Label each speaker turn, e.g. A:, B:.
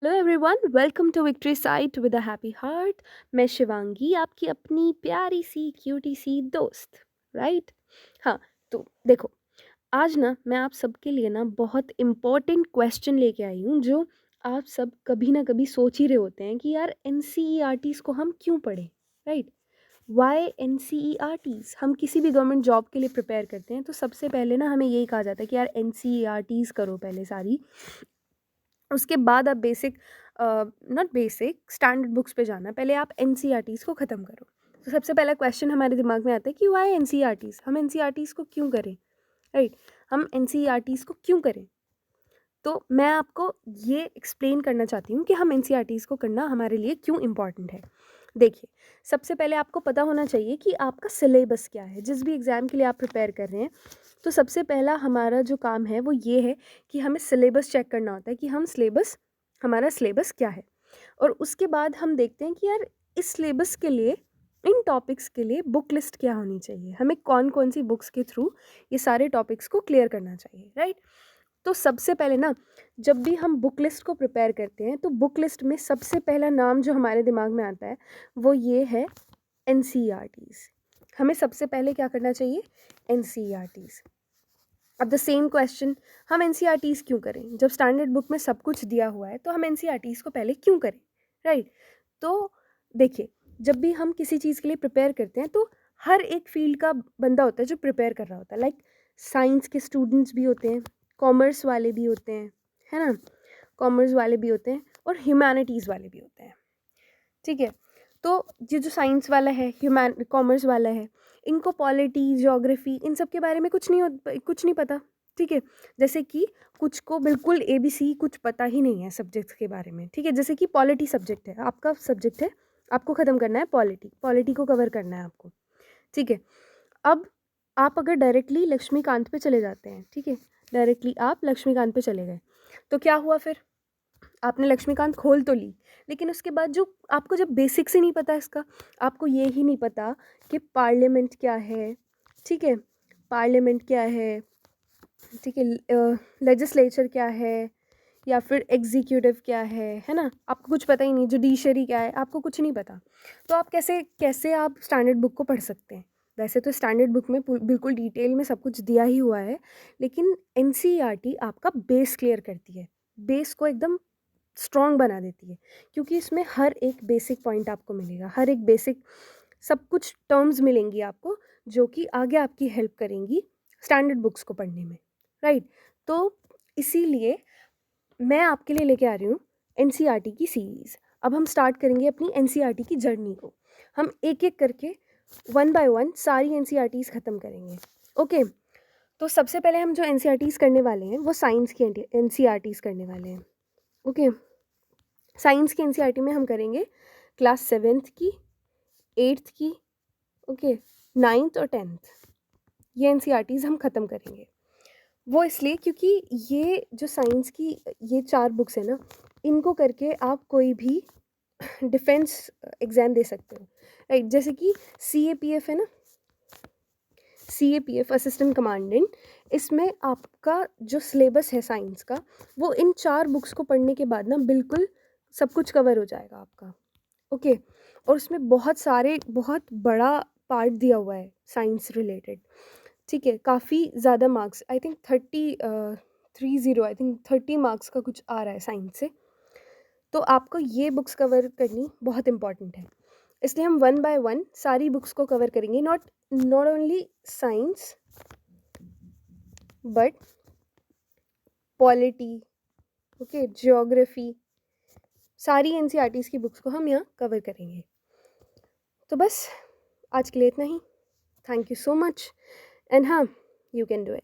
A: Hello everyone, welcome to victory site with a happy heart. मैं शिवांगी, आपकी अपनी प्यारी सी क्यूटी सी दोस्त। राइट। हाँ। तो देखो, आज ना मैं आप सबके लिए ना बहुत इम्पोर्टेंट क्वेश्चन लेके आई हूँ, जो आप सब कभी ना कभी सोच ही रहे होते हैं कि यार एनसीईआरटीज़ को हम क्यों पढ़ें। राइट। Why NCERTs? हम किसी भी गवर्नमेंट जॉब के लिए प्रिपेयर करते हैं तो सबसे पहले ना हमें यही कहा जाता है कि यार एनसीईआरटीज़ करो पहले सारी। उसके बाद आप basic, not basic, standard books पे जाना। पहले आप एनसीईआरटीज़ को ख़त्म करो। तो सबसे पहला क्वेश्चन हमारे दिमाग में आता है कि वाई एनसीईआरटीज़, हम एनसीईआरटीज़ को क्यों करें। राइट। हम एनसीईआरटीज़ को क्यों करें। तो मैं आपको ये एक्सप्लेन करना चाहती हूँ कि हम एनसीईआरटीज़ को करना हमारे लिए क्यों इम्पॉर्टेंट है। देखिए, सबसे पहले आपको पता होना चाहिए कि आपका सिलेबस क्या है। जिस भी एग्ज़ाम के लिए आप प्रिपेयर कर रहे हैं, तो सबसे पहला हमारा जो काम है वो ये है कि हमें सिलेबस चेक करना होता है कि हमारा सिलेबस क्या है। और उसके बाद हम देखते हैं कि यार इस सिलेबस के लिए, इन टॉपिक्स के लिए बुक लिस्ट क्या होनी चाहिए, हमें कौन कौन सी बुक्स के थ्रू ये सारे टॉपिक्स को क्लियर करना चाहिए। राइट। तो सबसे पहले ना, जब भी हम बुक लिस्ट को प्रिपेयर करते हैं तो बुक लिस्ट में सबसे पहला नाम जो हमारे दिमाग में आता है वो ये है एनसीईआरटीज़। हमें सबसे पहले क्या करना चाहिए? एनसीईआरटीज़। अब द सेम क्वेश्चन, हम एनसीईआरटीज़ क्यों करें? जब स्टैंडर्ड बुक में सब कुछ दिया हुआ है तो हम एनसीईआरटीज़ को पहले क्यों करें? राइट। तो देखिए, जब भी हम किसी चीज़ के लिए प्रिपेयर करते हैं तो हर एक फील्ड का बंदा होता है जो प्रिपेयर कर रहा होता है। लाइक साइंस के स्टूडेंट्स भी होते हैं, कॉमर्स वाले भी होते हैं, है ना? कॉमर्स वाले भी होते हैं और ह्यूमैनिटीज़ वाले भी होते हैं। ठीक है। तो ये जो साइंस वाला है, ह्यूमैन कॉमर्स वाला है, इनको पॉलिटी, ज्योग्राफी, इन सब के बारे में कुछ नहीं पता। ठीक है। जैसे कि कुछ को बिल्कुल एबीसी कुछ पता ही नहीं है सब्जेक्ट्स के बारे में। ठीक है। जैसे कि पॉलिटी सब्जेक्ट है, आपका सब्जेक्ट है, आपको ख़त्म करना है पॉलिटी, पॉलिटी को कवर करना है आपको। ठीक है। अब आप अगर डायरेक्टली लक्ष्मीकांत पे चले जाते हैं, ठीक है, डायरेक्टली आप लक्ष्मीकांत पे चले गए, तो क्या हुआ फिर? आपने लक्ष्मीकांत खोल तो ली, लेकिन उसके बाद जो आपको जब बेसिक्स ही नहीं पता इसका, आपको ये ही नहीं पता कि पार्लियामेंट क्या है। ठीक है। पार्लियामेंट क्या है, ठीक है, लेजिस्लेचर क्या है, या फिर एग्जीक्यूटिव क्या है ना? आपको कुछ पता ही नहीं, जुडिशरी क्या है, आपको कुछ नहीं पता। तो आप कैसे कैसे आप स्टैंडर्ड बुक को पढ़ सकते हैं? वैसे तो स्टैंडर्ड बुक में बिल्कुल डिटेल में सब कुछ दिया ही हुआ है, लेकिन एनसीईआरटी आपका बेस क्लियर करती है, बेस को एकदम स्ट्रॉन्ग बना देती है, क्योंकि इसमें हर एक बेसिक पॉइंट आपको मिलेगा, हर एक बेसिक सब कुछ टर्म्स मिलेंगी आपको, जो कि आगे आपकी हेल्प करेंगी स्टैंडर्ड बुक्स को पढ़ने में। राइट। तो इसीलिए मैं आपके लिए लेके आ रही हूँ एनसीईआरटी की सीरीज़। अब हम स्टार्ट करेंगे अपनी एनसीईआरटी की जर्नी को। हम एक एक करके, वन बाय वन सारी एनसीईआरटीज़ ख़त्म करेंगे। ओके। तो सबसे पहले हम जो एनसीईआरटीज़ करने वाले हैं वो साइंस की एनसीईआरटीज़ करने वाले हैं। ओके। साइंस की एनसीईआरटी में हम करेंगे क्लास 7th की, 8th की, ओके, 9th और 10th। ये एनसीईआरटीज़ हम ख़त्म करेंगे। वो इसलिए क्योंकि ये जो साइंस की ये 4 बुक्स हैं ना, इनको करके आप कोई भी डिफेंस एग्ज़ाम दे सकते हो। राइट। जैसे कि सीएपीएफ है ना, सीएपीएफ असिस्टेंट कमांडेंट, इसमें आपका जो सिलेबस है साइंस का, वो इन 4 बुक्स को पढ़ने के बाद ना बिल्कुल सब कुछ कवर हो जाएगा आपका। ओके। और उसमें बहुत बड़ा पार्ट दिया हुआ है साइंस रिलेटेड। ठीक है। काफ़ी ज़्यादा marks, I think 30 I think 30 marks का कुछ आ रहा है साइंस से। तो आपको ये बुक्स कवर करनी बहुत इंपॉर्टेंट है, इसलिए हम वन बाय वन सारी बुक्स को कवर करेंगे। Not only science but polity, okay, geography, सारी एनसीईआरटीज़ की बुक्स को हम यहाँ कवर करेंगे। तो बस आज के लिए इतना ही। Thank you so much and हाँ, यू कैन डू इट।